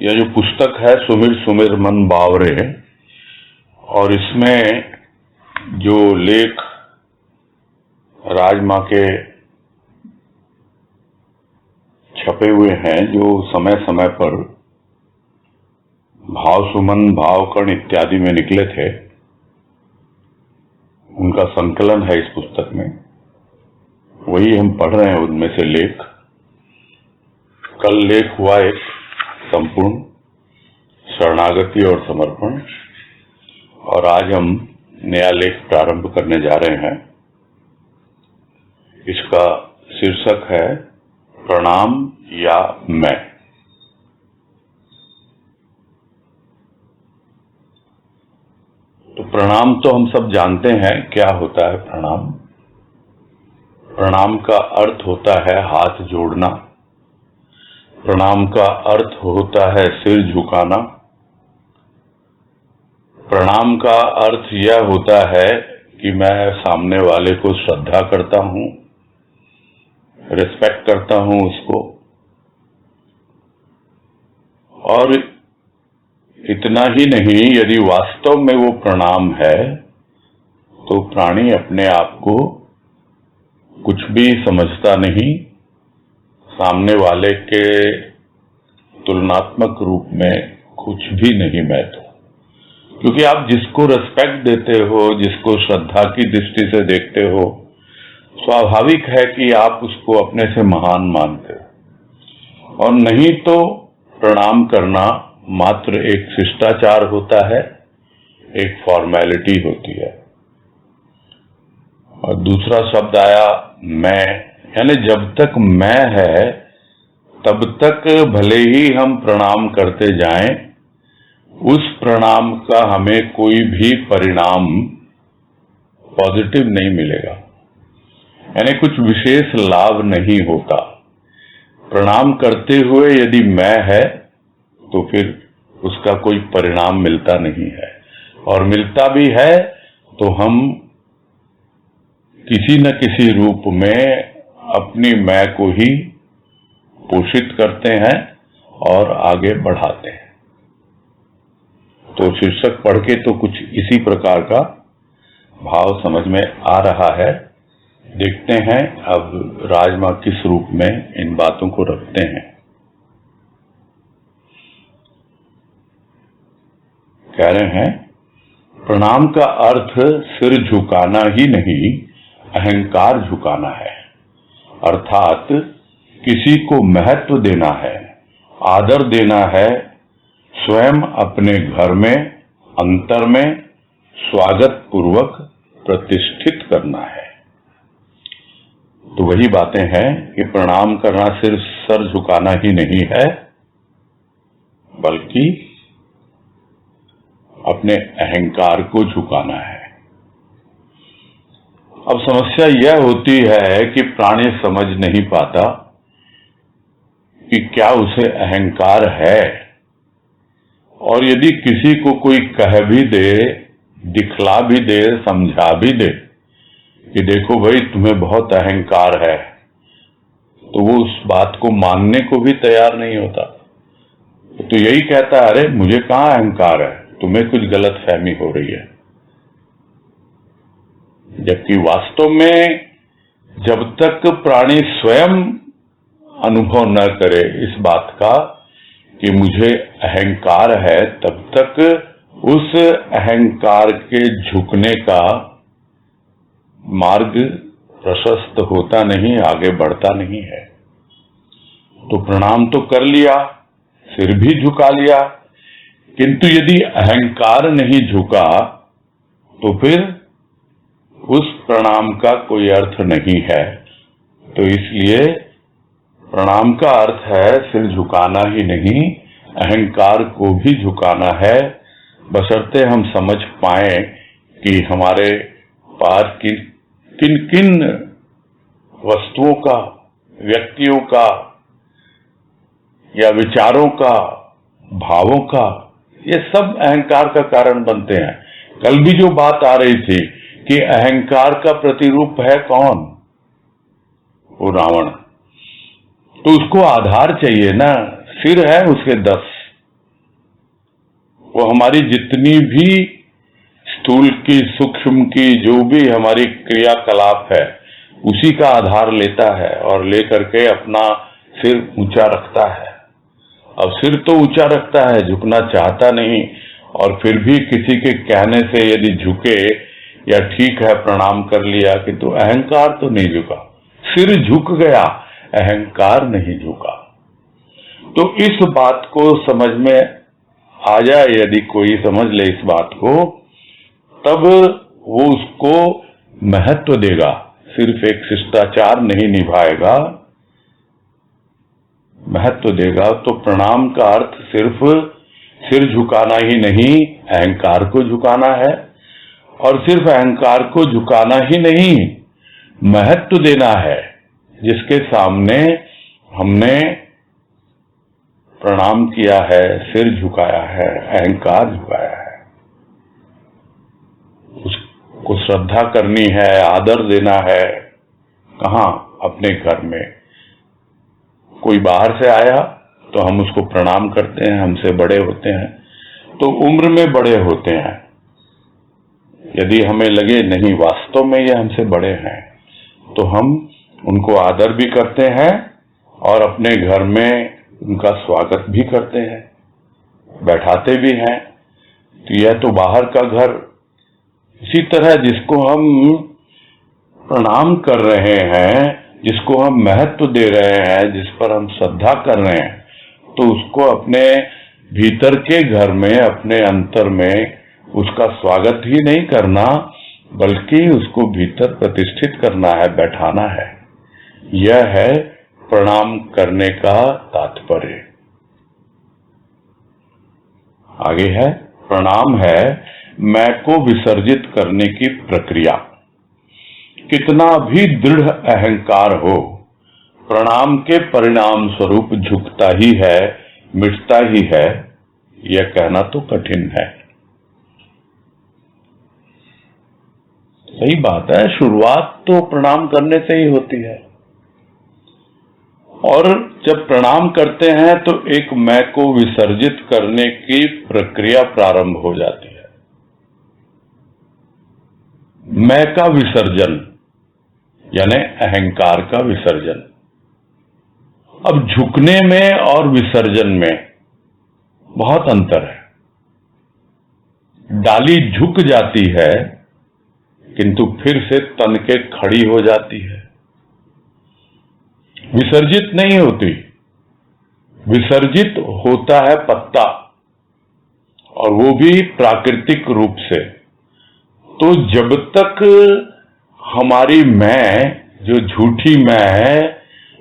यह जो पुस्तक है सुमिर सुमिर मन बावरे, और इसमें जो लेख राज माँ के छपे हुए हैं, जो समय समय पर भाव सुमन भावकर्ण इत्यादि में निकले थे, उनका संकलन है इस पुस्तक में। वही हम पढ़ रहे हैं, उनमें से लेख। कल लेख हुआ एक संपूर्ण शरणागति और समर्पण, और आज हम नया लेख प्रारंभ करने जा रहे हैं। इसका शीर्षक है प्रणाम या मैं। तो प्रणाम तो हम सब जानते हैं क्या होता है। प्रणाम प्रणाम का अर्थ होता है हाथ जोड़ना। प्रणाम का अर्थ होता है सिर झुकाना। प्रणाम का अर्थ यह होता है कि मैं सामने वाले को श्रद्धा करता हूं, रिस्पेक्ट करता हूं उसको। और इतना ही नहीं, यदि वास्तव में वो प्रणाम है तो प्राणी अपने आप को कुछ भी समझता नहीं, सामने वाले के तुलनात्मक रूप में कुछ भी नहीं महत्व। क्योंकि आप जिसको रिस्पेक्ट देते हो, जिसको श्रद्धा की दृष्टि से देखते हो, स्वाभाविक है कि आप उसको अपने से महान मानते हो। और नहीं तो प्रणाम करना मात्र एक शिष्टाचार होता है, एक फॉर्मेलिटी होती है। और दूसरा शब्द आया मैं, यानी जब तक मैं है तब तक भले ही हम प्रणाम करते जाएं, उस प्रणाम का हमें कोई भी परिणाम पॉजिटिव नहीं मिलेगा, यानी कुछ विशेष लाभ नहीं होता। प्रणाम करते हुए यदि मैं है तो फिर उसका कोई परिणाम मिलता नहीं है, और मिलता भी है तो हम किसी न किसी रूप में अपनी मैं को ही पोषित करते हैं और आगे बढ़ाते हैं। तो शीर्षक पढ़ के तो कुछ इसी प्रकार का भाव समझ में आ रहा है। देखते हैं अब राजमा किस रूप में इन बातों को रखते हैं। कह रहे हैं, प्रणाम का अर्थ सिर झुकाना ही नहीं, अहंकार झुकाना है। अर्थात किसी को महत्व देना है, आदर देना है, स्वयं अपने घर में, अंतर में स्वागत पूर्वक प्रतिष्ठित करना है। तो वही बातें हैं कि प्रणाम करना सिर्फ सर झुकाना ही नहीं है, बल्कि अपने अहंकार को झुकाना है। अब समस्या यह होती है कि प्राणी समझ नहीं पाता कि क्या उसे अहंकार है, और यदि किसी को कोई कह भी दे, दिखला भी दे, समझा भी दे कि देखो भाई तुम्हें बहुत अहंकार है, तो वो उस बात को मानने को भी तैयार नहीं होता। तो यही कहता है, अरे मुझे कहाँ अहंकार है, तुम्हें कुछ गलत फहमी हो रही है। जबकि वास्तव में जब तक प्राणी स्वयं अनुभव न करे इस बात का कि मुझे अहंकार है, तब तक उस अहंकार के झुकने का मार्ग प्रशस्त होता नहीं, आगे बढ़ता नहीं है। तो प्रणाम तो कर लिया, सिर भी झुका लिया, किंतु यदि अहंकार नहीं झुका तो फिर उस प्रणाम का कोई अर्थ नहीं है। तो इसलिए प्रणाम का अर्थ है सिर झुकाना ही नहीं, अहंकार को भी झुकाना है, बशर्ते हम समझ पाए कि हमारे पास किन किन वस्तुओं का, व्यक्तियों का या विचारों का, भावों का, ये सब अहंकार का कारण बनते हैं। कल भी जो बात आ रही थी कि अहंकार का प्रतिरूप है कौन? वो रावण। तो उसको आधार चाहिए ना, सिर है उसके 10, वो हमारी जितनी भी स्थूल की, सूक्ष्म की, जो भी हमारी क्रियाकलाप है उसी का आधार लेता है और लेकर के अपना सिर ऊंचा रखता है। अब सिर तो ऊंचा रखता है, झुकना चाहता नहीं, और फिर भी किसी के कहने से यदि झुके या ठीक है प्रणाम कर लिया, किंतु अहंकार तो नहीं झुका, सिर झुक गया, अहंकार नहीं झुका। तो इस बात को समझ में आ जाए, यदि कोई समझ ले इस बात को, तब वो उसको महत्व देगा, सिर्फ एक शिष्टाचार नहीं निभाएगा, महत्व देगा। तो प्रणाम का अर्थ सिर्फ सिर झुकाना ही नहीं, अहंकार को झुकाना है, और सिर्फ अहंकार को झुकाना ही नहीं, महत्व देना है। जिसके सामने हमने प्रणाम किया है, सिर झुकाया है, अहंकार झुकाया है, उसको श्रद्धा करनी है, आदर देना है। कहाँ? अपने घर में। कोई बाहर से आया तो हम उसको प्रणाम करते हैं, हमसे बड़े होते हैं तो उम्र में बड़े होते हैं। यदि हमें लगे नहीं वास्तव में ये हमसे बड़े हैं, तो हम उनको आदर भी करते हैं और अपने घर में उनका स्वागत भी करते हैं, बैठाते भी हैं। तो यह तो बाहर का घर। इसी तरह जिसको हम प्रणाम कर रहे हैं, जिसको हम महत्व दे रहे हैं, जिस पर हम श्रद्धा कर रहे हैं, तो उसको अपने भीतर के घर में, अपने अंतर में उसका स्वागत ही नहीं करना, बल्कि उसको भीतर प्रतिष्ठित करना है, बैठाना है। यह है प्रणाम करने का तात्पर्य। आगे है, प्रणाम है मैं को विसर्जित करने की प्रक्रिया। कितना भी दृढ़ अहंकार हो, प्रणाम के परिणाम स्वरूप झुकता ही है, मिटता ही है। यह कहना तो कठिन है। सही बात है, शुरुआत तो प्रणाम करने से ही होती है, और जब प्रणाम करते हैं तो एक मैं को विसर्जित करने की प्रक्रिया प्रारंभ हो जाती है। मैं का विसर्जन यानी अहंकार का विसर्जन। अब झुकने में और विसर्जन में बहुत अंतर है। डाली झुक जाती है किंतु फिर से तन के खड़ी हो जाती है, विसर्जित नहीं होती। विसर्जित होता है पत्ता, और वो भी प्राकृतिक रूप से। तो जब तक हमारी मैं, जो झूठी मैं है,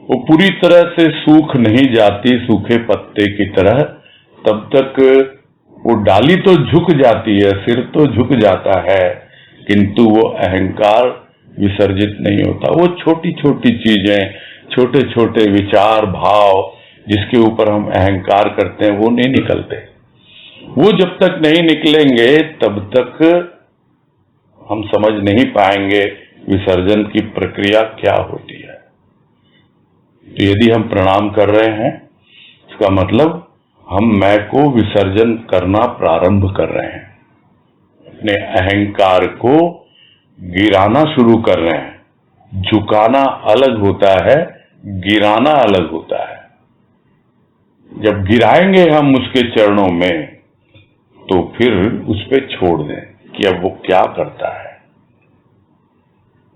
वो पूरी तरह से सूख नहीं जाती सूखे पत्ते की तरह, तब तक वो डाली तो झुक जाती है, सिर तो झुक जाता है, किंतु वो अहंकार विसर्जित नहीं होता। वो छोटी छोटी चीजें, छोटे छोटे विचार, भाव, जिसके ऊपर हम अहंकार करते हैं, वो नहीं निकलते। वो जब तक नहीं निकलेंगे तब तक हम समझ नहीं पाएंगे विसर्जन की प्रक्रिया क्या होती है। तो यदि हम प्रणाम कर रहे हैं, इसका मतलब हम मैं को विसर्जन करना प्रारंभ कर रहे हैं, अपने अहंकार को गिराना शुरू कर रहे हैं। झुकाना अलग होता है, गिराना अलग होता है। जब गिराएंगे हम उसके चरणों में, तो फिर उस पे छोड़ दें कि अब वो क्या करता है।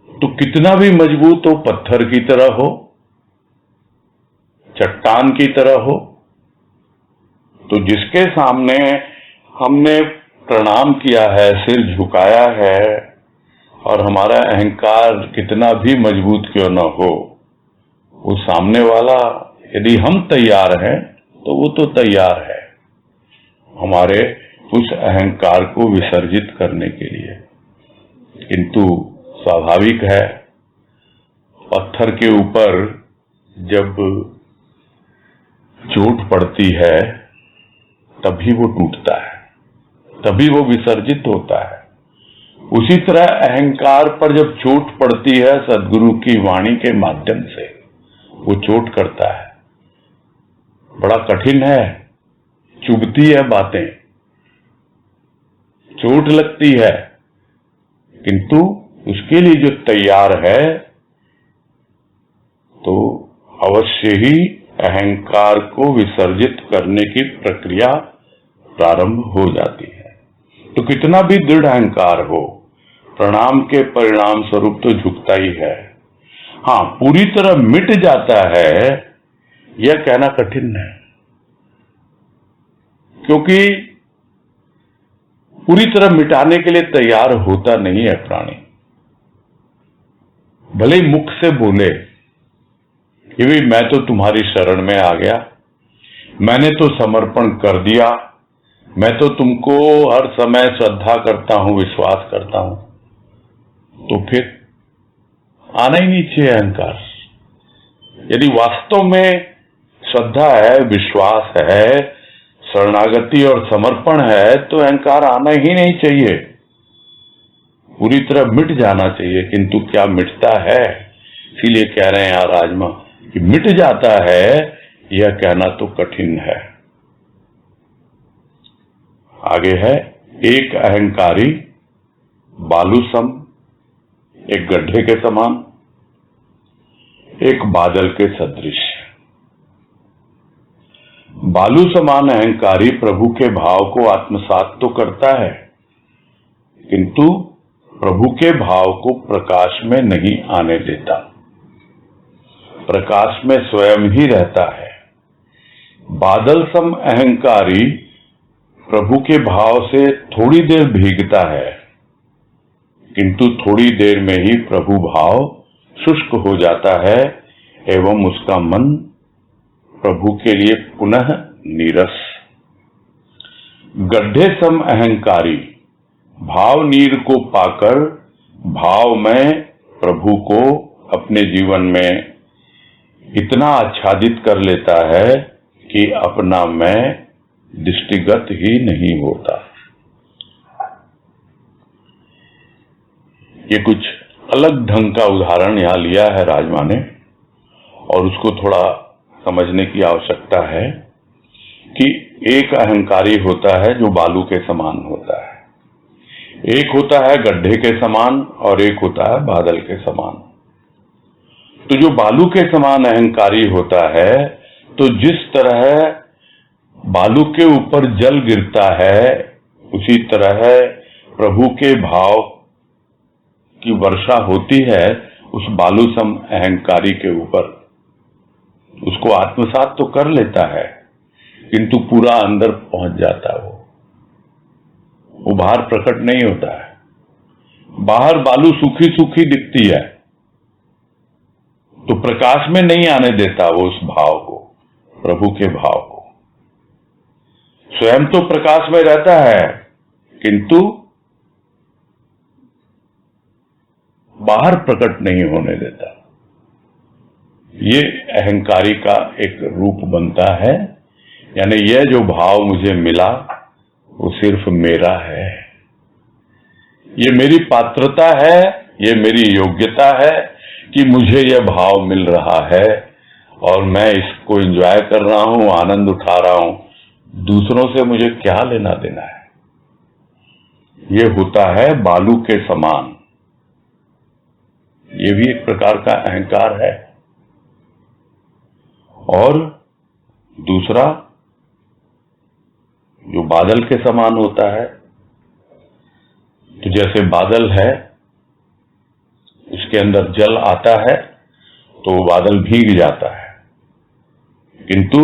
तो कितना भी मजबूत हो, पत्थर की तरह हो, चट्टान की तरह हो, तो जिसके सामने हमने प्रणाम किया है, सिर झुकाया है, और हमारा अहंकार कितना भी मजबूत क्यों न हो, वो सामने वाला, यदि हम तैयार हैं तो वो तो तैयार है हमारे उस अहंकार को विसर्जित करने के लिए। किंतु स्वाभाविक है, पत्थर के ऊपर जब चोट पड़ती है तभी वो टूटता है, तभी वो विसर्जित होता है। उसी तरह अहंकार पर जब चोट पड़ती है, सद्गुरु की वाणी के माध्यम से वो चोट करता है। बड़ा कठिन है, चुभती है बातें, चोट लगती है, किंतु उसके लिए जो तैयार है तो अवश्य ही अहंकार को विसर्जित करने की प्रक्रिया प्रारंभ हो जाती है। तो कितना भी दृढ़ अहंकार हो, प्रणाम के परिणाम स्वरूप तो झुकता ही है। हाँ, पूरी तरह मिट जाता है यह कहना कठिन है, क्योंकि पूरी तरह मिटाने के लिए तैयार होता नहीं है प्राणी। भले ही मुख से बोले कि भाई मैं तो तुम्हारी शरण में आ गया, मैंने तो समर्पण कर दिया, मैं तो तुमको हर समय श्रद्धा करता हूं, विश्वास करता हूं, तो फिर आना ही नहीं चाहिए अहंकार। यदि वास्तव में श्रद्धा है, विश्वास है, शरणागति और समर्पण है, तो अहंकार आना ही नहीं चाहिए, पूरी तरह मिट जाना चाहिए। किंतु क्या मिटता है? इसीलिए कह रहे हैं यहाँ राजमा कि मिट जाता है, यह कहना तो कठिन है। आगे है, एक अहंकारी बालू सम, एक गड्ढे के समान, एक बादल के सदृश। बालू समान अहंकारी प्रभु के भाव को आत्मसात तो करता है, किंतु प्रभु के भाव को प्रकाश में नहीं आने देता, प्रकाश में स्वयं ही रहता है। बादल सम अहंकारी प्रभु के भाव से थोड़ी देर भीगता है, किंतु थोड़ी देर में ही प्रभु भाव शुष्क हो जाता है एवं उसका मन प्रभु के लिए पुनः नीरस। गड्ढे सम अहंकारी भाव नीर को पाकर भाव में प्रभु को अपने जीवन में इतना आच्छादित कर लेता है कि अपना मैं दृष्टिगत ही नहीं होता। ये कुछ अलग ढंग का उदाहरण यहां लिया है राजमा ने, और उसको थोड़ा समझने की आवश्यकता है कि एक अहंकारी होता है जो बालू के समान होता है, एक होता है गड्ढे के समान और एक होता है बादल के समान। तो जो बालू के समान अहंकारी होता है, तो जिस तरह बालू के ऊपर जल गिरता है, उसी तरह प्रभु के भाव की वर्षा होती है उस बालू सम अहंकारी के ऊपर। उसको आत्मसात तो कर लेता है, किंतु पूरा अंदर पहुंच जाता है, वो बाहर प्रकट नहीं होता है। बाहर बालू सूखी सूखी दिखती है, तो प्रकाश में नहीं आने देता वो उस भाव को, प्रभु के भाव को। स्वयं तो प्रकाश में रहता है, किंतु बाहर प्रकट नहीं होने देता। ये अहंकारी का एक रूप बनता है, यानी यह जो भाव मुझे मिला वो सिर्फ मेरा है, ये मेरी पात्रता है, ये मेरी योग्यता है कि मुझे यह भाव मिल रहा है और मैं इसको एंजॉय कर रहा हूं, आनंद उठा रहा हूं। दूसरों से मुझे क्या लेना देना है? ये होता है बालू के समान। ये भी एक प्रकार का अहंकार है। और दूसरा जो बादल के समान होता है, तो जैसे बादल है, उसके अंदर जल आता है तो वो बादल भीग जाता है, किंतु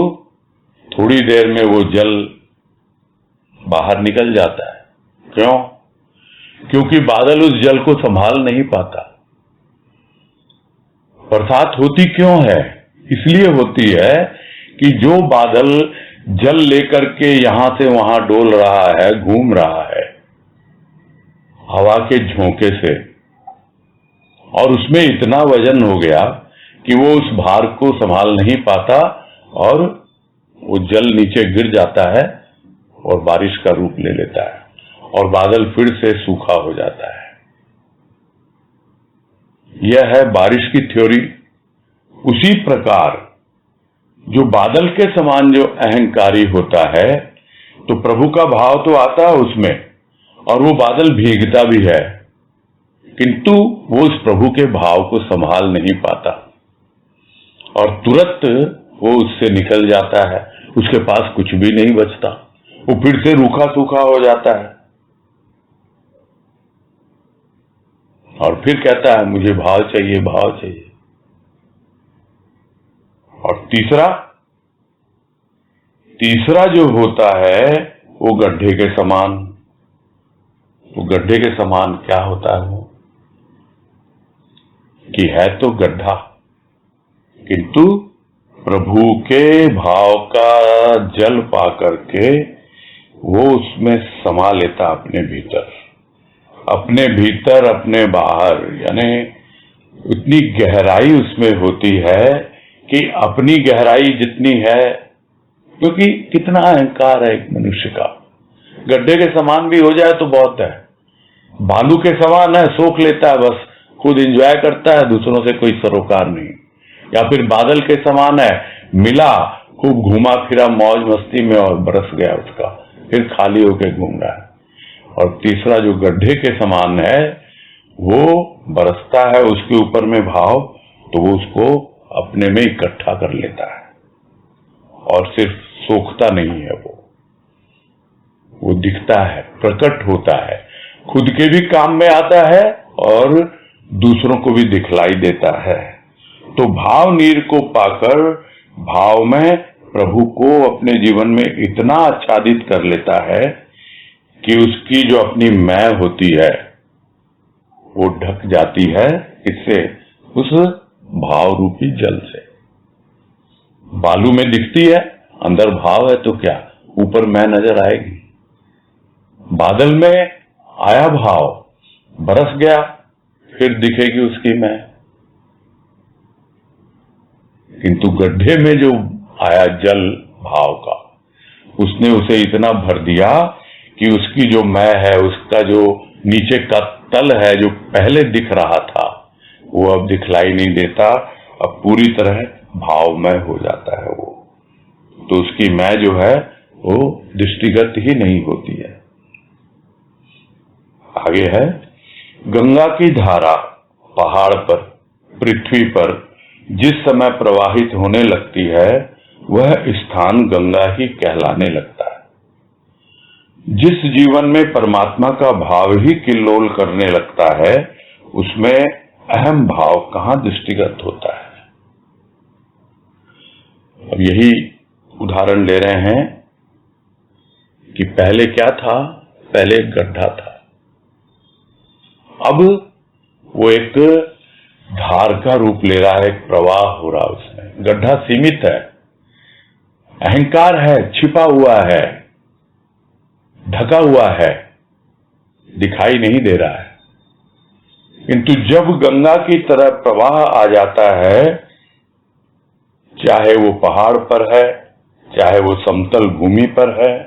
थोड़ी देर में वो जल बाहर निकल जाता है। क्यों? क्योंकि बादल उस जल को संभाल नहीं पाता। बरसात होती क्यों है? इसलिए होती है कि जो बादल जल लेकर के यहां से वहां डोल रहा है, घूम रहा है हवा के झोंके से, और उसमें इतना वजन हो गया कि वो उस भार को संभाल नहीं पाता और वो जल नीचे गिर जाता है और बारिश का रूप ले लेता है और बादल फिर से सूखा हो जाता है। यह है बारिश की थ्योरी। उसी प्रकार जो बादल के समान जो अहंकारी होता है, तो प्रभु का भाव तो आता है उसमें, और वो बादल भीगता भी है, किंतु वो उस प्रभु के भाव को संभाल नहीं पाता और तुरंत वो उससे निकल जाता है, उसके पास कुछ भी नहीं बचता, वो फिर से रूखा सूखा हो जाता है और फिर कहता है मुझे भाव चाहिए, भाव चाहिए। और तीसरा जो होता है वो गड्ढे के समान। वो गड्ढे के समान क्या होता है? वो कि है तो गड्ढा, किंतु प्रभु के भाव का जल पा करके वो उसमें समा लेता अपने भीतर अपने बाहर, यानी इतनी गहराई उसमें होती है कि अपनी गहराई जितनी है, क्योंकि कितना अहंकार है एक मनुष्य का। गड्ढे के समान भी हो जाए तो बहुत है, बालू के समान है, सोख लेता है, बस खुद एंजॉय करता है, दूसरों से कोई सरोकार नहीं। या फिर बादल के समान है, मिला, खूब घूमा फिरा मौज मस्ती में और बरस गया उसका, फिर खाली होके घूम रहा है। और तीसरा जो गड्ढे के समान है वो बरसता है उसके ऊपर में भाव, तो वो उसको अपने में इकट्ठा कर लेता है और सिर्फ सोखता नहीं है, वो दिखता है, प्रकट होता है, खुद के भी काम में आता है और दूसरों को भी दिखलाई देता है। तो भाव नीर को पाकर भाव में प्रभु को अपने जीवन में इतना आच्छादित कर लेता है कि उसकी जो अपनी मैं होती है वो ढक जाती है, इससे उस भाव रूपी जल से। बालू में दिखती है, अंदर भाव है तो क्या, ऊपर मैं नजर आएगी। बादल में आया भाव, बरस गया, फिर दिखेगी उसकी मैं। किंतु गड्ढे में जो आया जल भाव का, उसने उसे इतना भर दिया कि उसकी जो मैं है, उसका जो नीचे का तल है जो पहले दिख रहा था, वो अब दिखलाई नहीं देता, अब पूरी तरह भावमय हो जाता है वो। तो उसकी मैं जो है वो दृष्टिगत ही नहीं होती है। आगे है, गंगा की धारा पहाड़ पर, पृथ्वी पर जिस समय प्रवाहित होने लगती है, वह स्थान गंगा ही कहलाने लगता है। जिस जीवन में परमात्मा का भाव ही किल्लोल करने लगता है, उसमें अहम भाव कहां दृष्टिगत होता है। अब यही उदाहरण ले रहे हैं कि पहले क्या था, पहले एक गड्ढा था, अब वो एक धार का रूप ले रहा है, एक प्रवाह हो रहा है उसमें। गड्ढा सीमित है, अहंकार है, छिपा हुआ है, ढका हुआ है, दिखाई नहीं दे रहा है। किंतु जब गंगा की तरह प्रवाह आ जाता है, चाहे वो पहाड़ पर है, चाहे वो समतल भूमि पर है,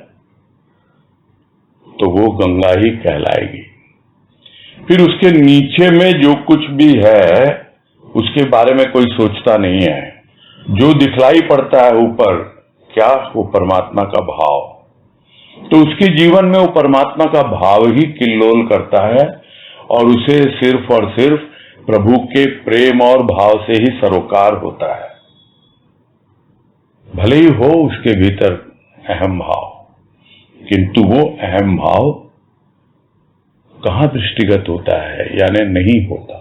तो वो गंगा ही कहलाएगी। फिर उसके नीचे में जो कुछ भी है उसके बारे में कोई सोचता नहीं है। जो दिखलाई पड़ता है ऊपर, क्या, वो परमात्मा का भाव। तो उसके जीवन में वो परमात्मा का भाव ही किल्लोल करता है और उसे सिर्फ और सिर्फ प्रभु के प्रेम और भाव से ही सरोकार होता है। भले ही हो उसके भीतर अहम भाव, किंतु वो अहम भाव कहां दृष्टिगत होता है, यानी नहीं होता।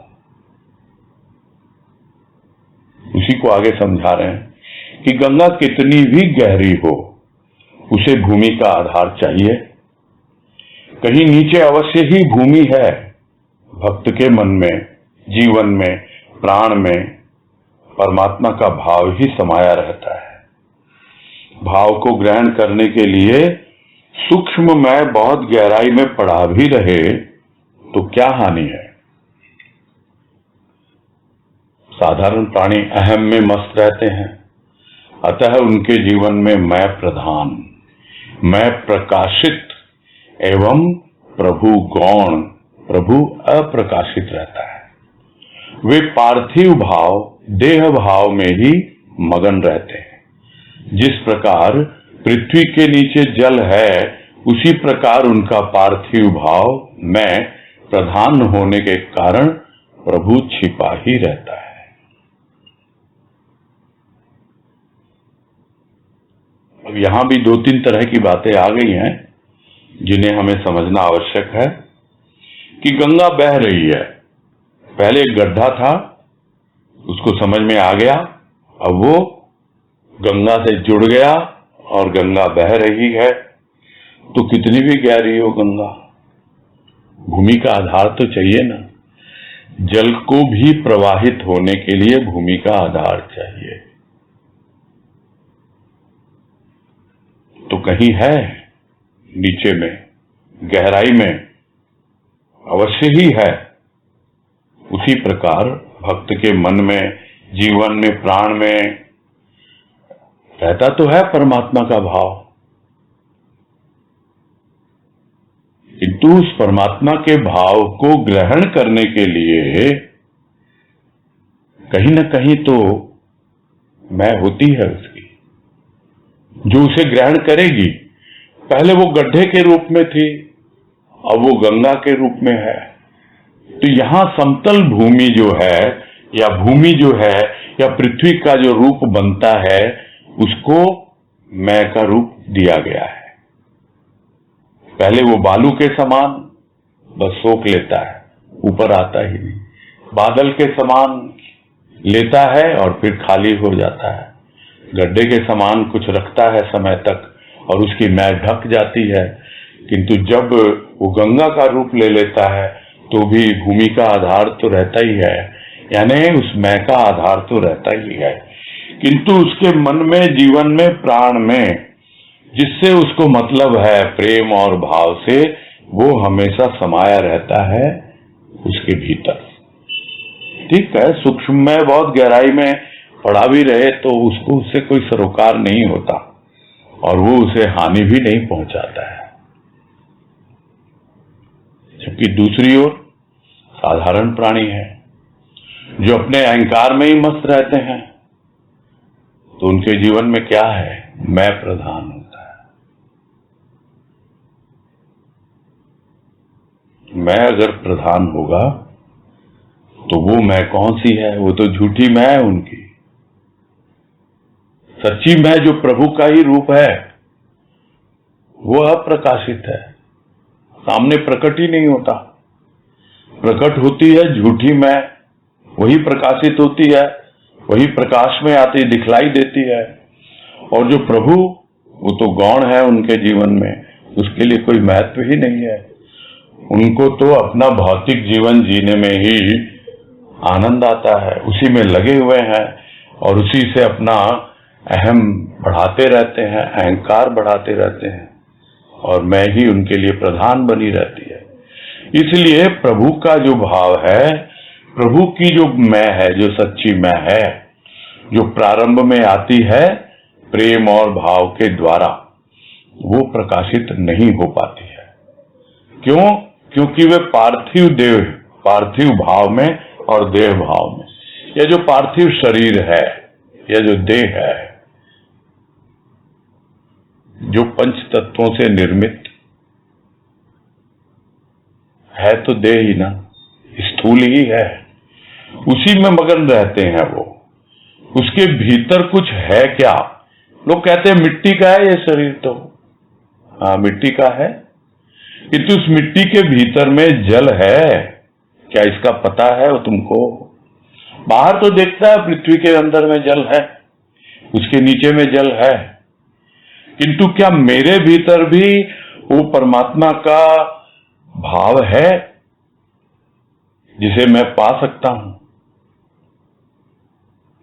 उसी को आगे समझा रहे हैं कि गंगा कितनी भी गहरी हो, उसे भूमि का आधार चाहिए। कहीं नीचे अवश्य ही भूमि है। भक्त के मन में, जीवन में, प्राण में परमात्मा का भाव ही समाया रहता है। भाव को ग्रहण करने के लिए सूक्ष्म में बहुत गहराई में पड़ा भी रहे तो क्या हानि है। साधारण प्राणी अहम में मस्त रहते हैं, अतः उनके जीवन में मैं प्रधान, मैं प्रकाशित एवं प्रभु गौण, प्रभु अप्रकाशित रहता है। वे पार्थिव भाव, देह भाव में ही मगन रहते हैं। जिस प्रकार पृथ्वी के नीचे जल है उसी प्रकार उनका पार्थिव भाव मैं प्रधान होने के कारण प्रभु छिपा ही रहता है। अब यहां भी 2-3 तरह की बातें आ गई हैं जिन्हें हमें समझना आवश्यक है कि गंगा बह रही है। पहले एक गड्ढा था, उसको समझ में आ गया, अब वो गंगा से जुड़ गया और गंगा बह रही है। तो कितनी भी गहरी हो गंगा, भूमि का आधार तो चाहिए ना। जल को भी प्रवाहित होने के लिए भूमि का आधार चाहिए। तो कहीं है नीचे में, गहराई में अवश्य ही है। उसी प्रकार भक्त के मन में, जीवन में, प्राण में रहता तो है परमात्मा का भाव, किंतु उस परमात्मा के भाव को ग्रहण करने के लिए कहीं न कहीं तो मैं होती है उसकी, जो उसे ग्रहण करेगी। पहले वो गड्ढे के रूप में थी, अब वो गंगा के रूप में है। तो यहां समतल भूमि जो है, या भूमि जो है, या पृथ्वी का जो रूप बनता है, उसको मैं का रूप दिया गया है। पहले वो बालू के समान बस सोख लेता है, ऊपर आता ही नहीं। बादल के समान लेता है और फिर खाली हो जाता है। गड्ढे के समान कुछ रखता है समय तक और उसकी मैं ढक जाती है। किंतु जब वो गंगा का रूप ले लेता है तो भी भूमि का आधार तो रहता ही है, यानी उस मैं का आधार तो रहता ही है। किंतु उसके मन में, जीवन में, प्राण में जिससे उसको मतलब है, प्रेम और भाव से, वो हमेशा समाया रहता है उसके भीतर। ठीक है, सूक्ष्म में, बहुत गहराई में पड़ा भी रहे तो उसको उससे कोई सरोकार नहीं होता और वो उसे हानि भी नहीं पहुंचाता है। जबकि दूसरी ओर साधारण प्राणी है जो अपने अहंकार में ही मस्त रहते हैं, तो उनके जीवन में क्या है? मैं प्रधान होता है। मैं अगर प्रधान होगा तो वो मैं कौन सी है? वो तो झूठी मैं है उनकी। सच्ची मैं जो प्रभु का ही रूप है वो अप्रकाशित है, सामने प्रकट ही नहीं होता। प्रकट होती है झूठी मैं, वही प्रकाशित होती है, वही प्रकाश में आती, दिखलाई देती है। और जो प्रभु, वो तो गौण है उनके जीवन में, उसके लिए कोई महत्व ही नहीं है। उनको तो अपना भौतिक जीवन जीने में ही आनंद आता है, उसी में लगे हुए हैं और उसी से अपना अहम बढ़ाते रहते हैं, अहंकार बढ़ाते रहते हैं और मैं ही उनके लिए प्रधान बनी रहती है। इसलिए प्रभु का जो भाव है, प्रभु की जो मैं है, जो सच्ची मैं है, जो प्रारंभ में आती है प्रेम और भाव के द्वारा, वो प्रकाशित नहीं हो पाती है। क्यों? क्योंकि वे पार्थिव देह, पार्थिव भाव में और देह भाव में, यह जो पार्थिव शरीर है, यह जो देह है, जो पंच तत्वों से निर्मित है, तो देह ही ना, स्थूल ही है, उसी में मगन रहते हैं वो। उसके भीतर कुछ है क्या? लोग कहते हैं मिट्टी का है ये शरीर, तो हाँ मिट्टी का है, किंतु उस मिट्टी के भीतर में जल है क्या? इसका पता है वो तुमको? बाहर तो देखता है पृथ्वी के अंदर में जल है, उसके नीचे में जल है, किंतु क्या मेरे भीतर भी वो परमात्मा का भाव है जिसे मैं पा सकता हूं?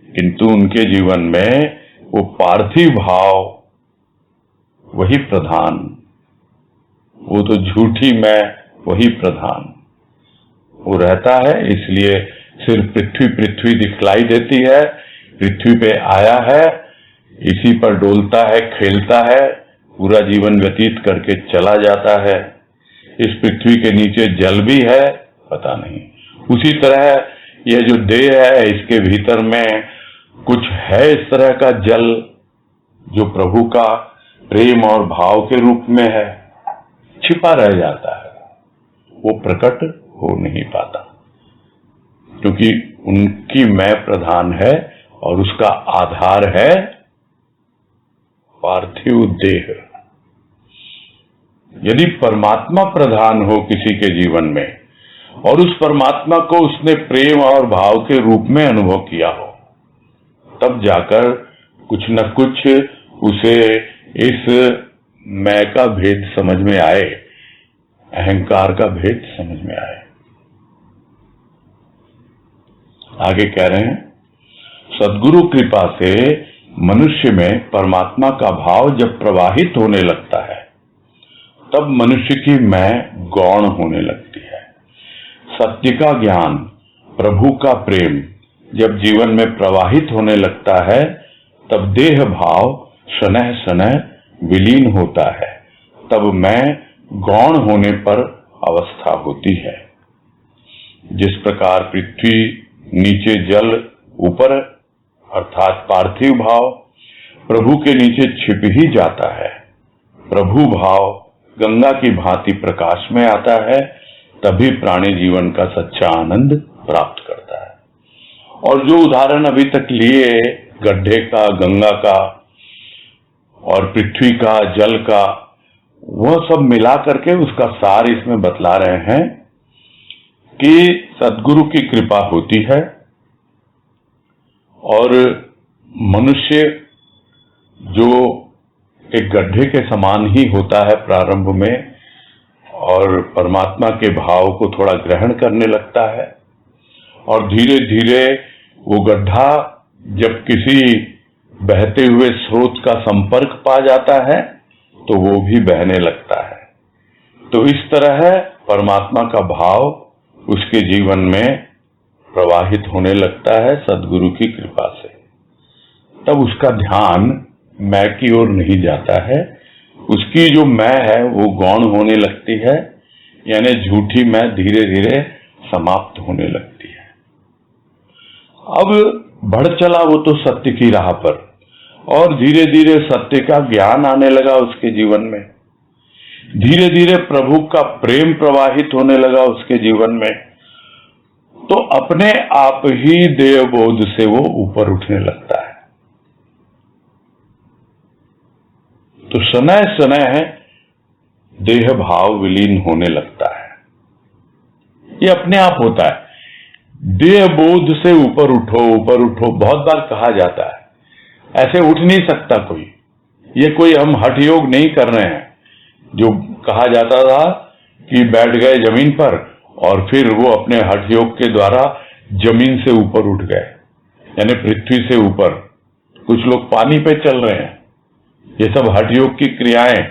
किंतु उनके जीवन में वो पार्थिव भाव वही प्रधान, वो तो झूठी मैं वही प्रधान वो रहता है। इसलिए सिर्फ पृथ्वी पृथ्वी दिखलाई देती है, पृथ्वी पे आया है, इसी पर डोलता है, खेलता है, पूरा जीवन व्यतीत करके चला जाता है। इस पृथ्वी के नीचे जल भी है, पता नहीं। उसी तरह यह जो देह है, इसके भीतर में कुछ है इस तरह का जल जो प्रभु का प्रेम और भाव के रूप में है, छिपा रह जाता है, वो प्रकट हो नहीं पाता, क्योंकि उनकी मैं प्रधान है और उसका आधार है पार्थिव देह। यदि परमात्मा प्रधान हो किसी के जीवन में और उस परमात्मा को उसने प्रेम और भाव के रूप में अनुभव किया हो, तब जाकर कुछ न कुछ उसे इस मैं का भेद समझ में आए, अहंकार का भेद समझ में आए। आगे कह रहे हैं, सद्गुरु कृपा से मनुष्य में परमात्मा का भाव जब प्रवाहित होने लगता है, तब मनुष्य की मैं गौण होने लगती है। सत्य का ज्ञान, प्रभु का प्रेम जब जीवन में प्रवाहित होने लगता है, तब देह भाव शनह शनह विलीन होता है, तब मैं गौण होने पर अवस्था होती है। जिस प्रकार पृथ्वी नीचे, जल ऊपर, अर्थात पार्थिव भाव प्रभु के नीचे छिप ही जाता है, प्रभु भाव गंगा की भांति प्रकाश में आता है, तभी प्राणी जीवन का सच्चा आनंद प्राप्त करता है। और जो उदाहरण अभी तक लिए गड्ढे का, गंगा का और पृथ्वी का, जल का, वह सब मिला करके उसका सार इसमें बतला रहे हैं कि सद्गुरु की कृपा होती है और मनुष्य जो एक गड्ढे के समान ही होता है प्रारंभ में, और परमात्मा के भाव को थोड़ा ग्रहण करने लगता है, और धीरे धीरे वो गड्ढा जब किसी बहते हुए स्रोत का संपर्क पा जाता है तो वो भी बहने लगता है। तो इस तरह परमात्मा का भाव उसके जीवन में प्रवाहित होने लगता है सद्गुरु की कृपा से। तब उसका ध्यान मैं की ओर नहीं जाता है, उसकी जो मैं है वो गौण होने लगती है, यानी झूठी मैं धीरे धीरे समाप्त होने लगती है। अब बढ़ चला वो तो सत्य की राह पर, और धीरे धीरे सत्य का ज्ञान आने लगा उसके जीवन में, धीरे धीरे प्रभु का प्रेम प्रवाहित होने लगा उसके जीवन में, तो अपने आप ही देवबोध से वो ऊपर उठने लगता है। तो शनय शनय देह भाव विलीन होने लगता है। ये अपने आप होता है। देह बोध से ऊपर उठो, ऊपर उठो, बहुत बार कहा जाता है, ऐसे उठ नहीं सकता कोई। ये कोई हम हठ योग नहीं कर रहे हैं, जो कहा जाता था कि बैठ गए जमीन पर और फिर वो अपने हठ योग के द्वारा जमीन से ऊपर उठ गए, यानी पृथ्वी से ऊपर। कुछ लोग पानी पे चल रहे हैं, ये सब हठ योग की क्रियाएं,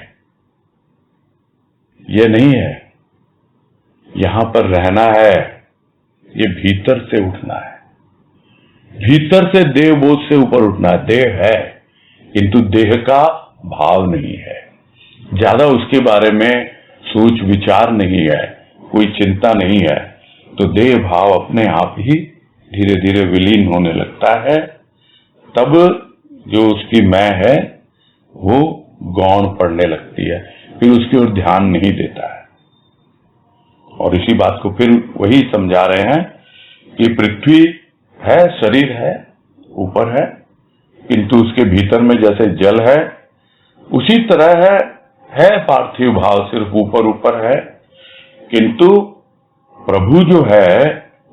ये नहीं है। यहां पर रहना है, ये भीतर से उठना है, भीतर से देह बोध से ऊपर उठना है। देह है किंतु देह का भाव नहीं है, ज्यादा उसके बारे में सोच विचार नहीं है, कोई चिंता नहीं है, तो देह भाव अपने आप ही धीरे धीरे विलीन होने लगता है। तब जो उसकी मैं है वो गौण पड़ने लगती है, फिर उसकी ओर ध्यान नहीं देता है। और इसी बात को फिर वही समझा रहे हैं कि पृथ्वी है, शरीर है, ऊपर है, किंतु उसके भीतर में जैसे जल है, उसी तरह है पार्थिव भाव, सिर्फ ऊपर ऊपर है, किंतु प्रभु जो है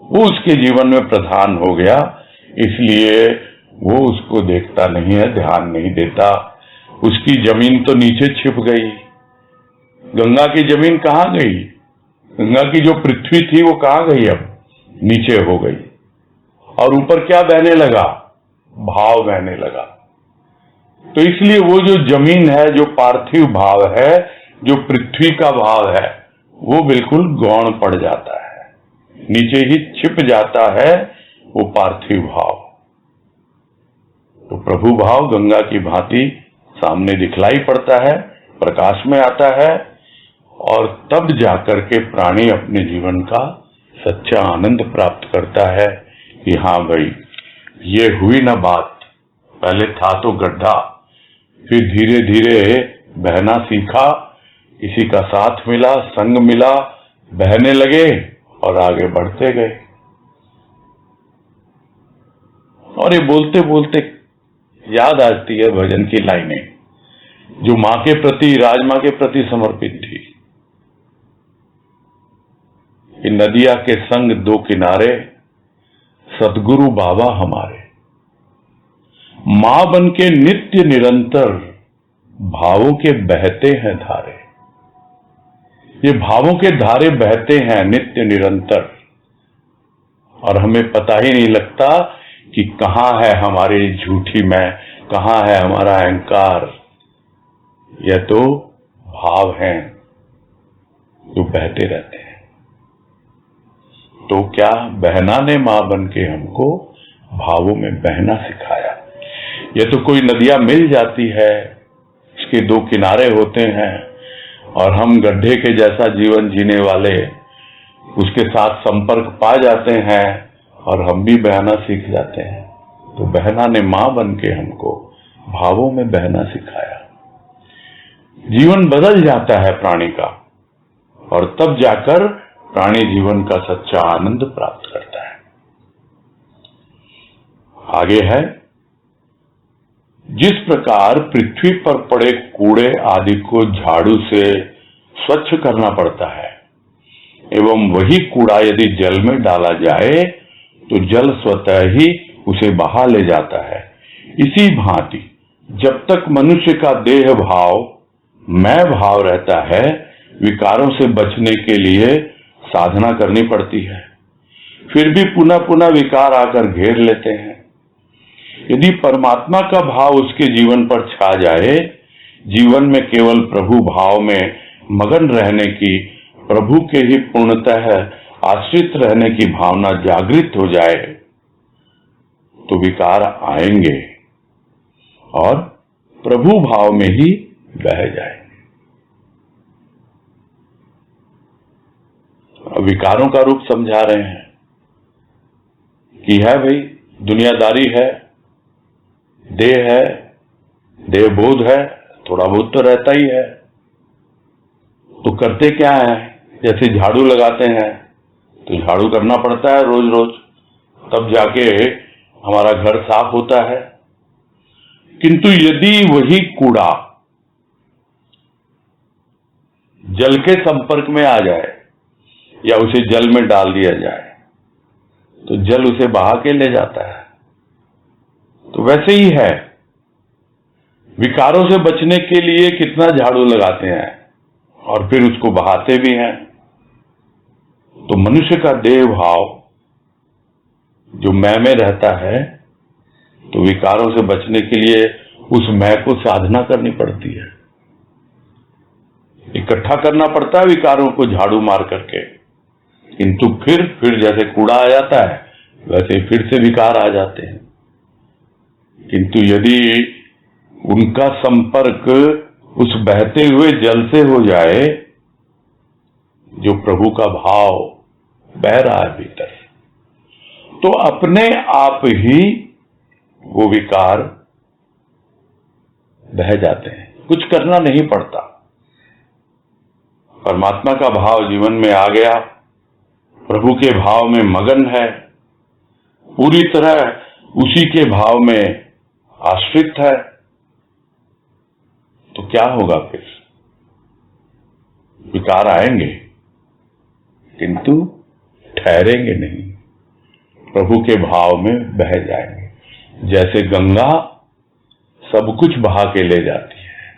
वो उसके जीवन में प्रधान हो गया, इसलिए वो उसको देखता नहीं है, ध्यान नहीं देता। उसकी जमीन तो नीचे छिप गई। गंगा की जमीन कहां गई? गंगा की जो पृथ्वी थी वो कहां गई? अब नीचे हो गई। और ऊपर क्या बहने लगा? भाव बहने लगा। तो इसलिए वो जो जमीन है, जो पार्थिव भाव है, जो पृथ्वी का भाव है, वो बिल्कुल गौण पड़ जाता है, नीचे ही छिप जाता है वो पार्थिव भाव। तो प्रभु भाव गंगा की भांति सामने दिखलाई पड़ता है, प्रकाश में आता है, और तब जाकर के प्राणी अपने जीवन का सच्चा आनंद प्राप्त करता है कि हाँ भाई, ये हुई ना बात, पहले था तो गड्ढा, फिर धीरे धीरे बहना सीखा, किसी का साथ मिला, संग मिला, बहने लगे और आगे बढ़ते गए। और ये बोलते बोलते याद आती है भजन की लाइनें जो मां के प्रति, राजमां के प्रति समर्पित थी कि नदिया के संग दो किनारे, सतगुरु बाबा हमारे, मां बन के नित्य निरंतर भावों के बहते हैं धारे। ये भावों के धारे बहते हैं नित्य निरंतर, और हमें पता ही नहीं लगता कि कहां है हमारी झूठी मैं, कहां है हमारा अहंकार। यह तो भाव हैं जो बहते रहते हैं। तो क्या बहना ने मां बन के हमको भावों में बहना सिखाया। यह तो कोई नदियां मिल जाती है, उसके दो किनारे होते हैं, और हम गड्ढे के जैसा जीवन जीने वाले उसके साथ संपर्क पा जाते हैं और हम भी बहना सीख जाते हैं। तो बहना ने मां बन के हमको भावों में बहना सिखाया। जीवन बदल जाता है प्राणी का, और तब जाकर प्राणी जीवन का सच्चा आनंद प्राप्त करता है। आगे है, जिस प्रकार पृथ्वी पर पड़े कूड़े आदि को झाड़ू से स्वच्छ करना पड़ता है, एवं वही कूड़ा यदि जल में डाला जाए तो जल स्वतः ही उसे बहा ले जाता है। इसी भांति जब तक मनुष्य का देह भाव, मैं भाव रहता है, विकारों से बचने के लिए साधना करनी पड़ती है। फिर भी पुनः पुनः विकार आकर घेर लेते हैं। यदि परमात्मा का भाव उसके जीवन पर छा जाए, जीवन में केवल प्रभु भाव में मगन रहने की, प्रभु के ही पूर्णतः आश्रित रहने की भावना जागृत हो जाए, तो विकार आएंगे और प्रभु भाव में ही बह जाएंगे। विकारों का रूप समझा रहे हैं कि है भाई, दुनियादारी है, देह है, देह बोध है, थोड़ा बहुत तो रहता ही है। तो करते क्या है, जैसे झाड़ू लगाते हैं तो झाड़ू करना पड़ता है रोज रोज, तब जाके हमारा घर साफ होता है। किंतु यदि वही कूड़ा जल के संपर्क में आ जाए या उसे जल में डाल दिया जाए तो जल उसे बहा के ले जाता है। तो वैसे ही है, विकारों से बचने के लिए कितना झाड़ू लगाते हैं और फिर उसको बहाते भी हैं। तो मनुष्य का देह भाव जो मैं में रहता है, तो विकारों से बचने के लिए उस मैं को साधना करनी पड़ती है, इकट्ठा करना पड़ता है विकारों को झाड़ू मार करके। किंतु फिर जैसे कूड़ा आ जाता है वैसे फिर से विकार आ जाते हैं। किंतु यदि उनका संपर्क उस बहते हुए जल से हो जाए, जो प्रभु का भाव बह रहा है भीतर, तो अपने आप ही वो विकार बह जाते हैं, कुछ करना नहीं पड़ता। परमात्मा का भाव जीवन में आ गया, प्रभु के भाव में मगन है, पूरी तरह उसी के भाव में आश्रित है, तो क्या होगा फिर? विकार आएंगे किंतु ठहरेंगे नहीं, प्रभु के भाव में बह जाएंगे। जैसे गंगा सब कुछ बहा के ले जाती है,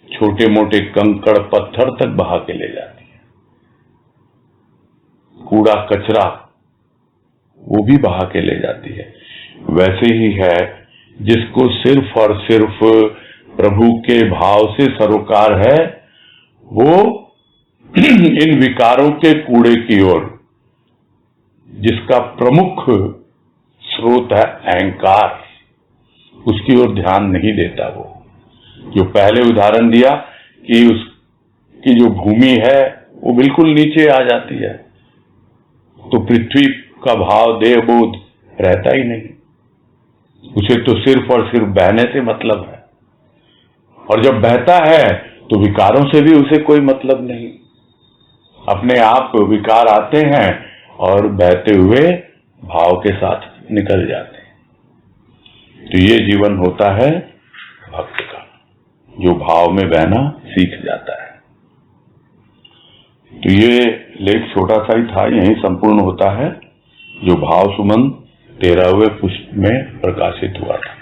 छोटे मोटे कंकड़ पत्थर तक बहा के ले जाती है, कूड़ा कचरा वो भी बहा के ले जाती है। वैसे ही है, जिसको सिर्फ और सिर्फ प्रभु के भाव से सरोकार है, वो इन विकारों के कूड़े की ओर, जिसका प्रमुख स्रोत है अहंकार, उसकी ओर ध्यान नहीं देता। वो जो पहले उदाहरण दिया कि उसकी जो भूमि है वो बिल्कुल नीचे आ जाती है, तो पृथ्वी का भाव देहबोध रहता ही नहीं, उसे तो सिर्फ और सिर्फ बहने से मतलब है। और जब बहता है तो विकारों से भी उसे कोई मतलब नहीं। अपने आप विकार आते हैं और बहते हुए भाव के साथ निकल जाते हैं। तो ये जीवन होता है भक्त का, जो भाव में बहना सीख जाता है। तो ये लेख छोटा सा ही था, यही संपूर्ण होता है, जो भाव सुमन 13वें पुष्प में प्रकाशित हुआ था।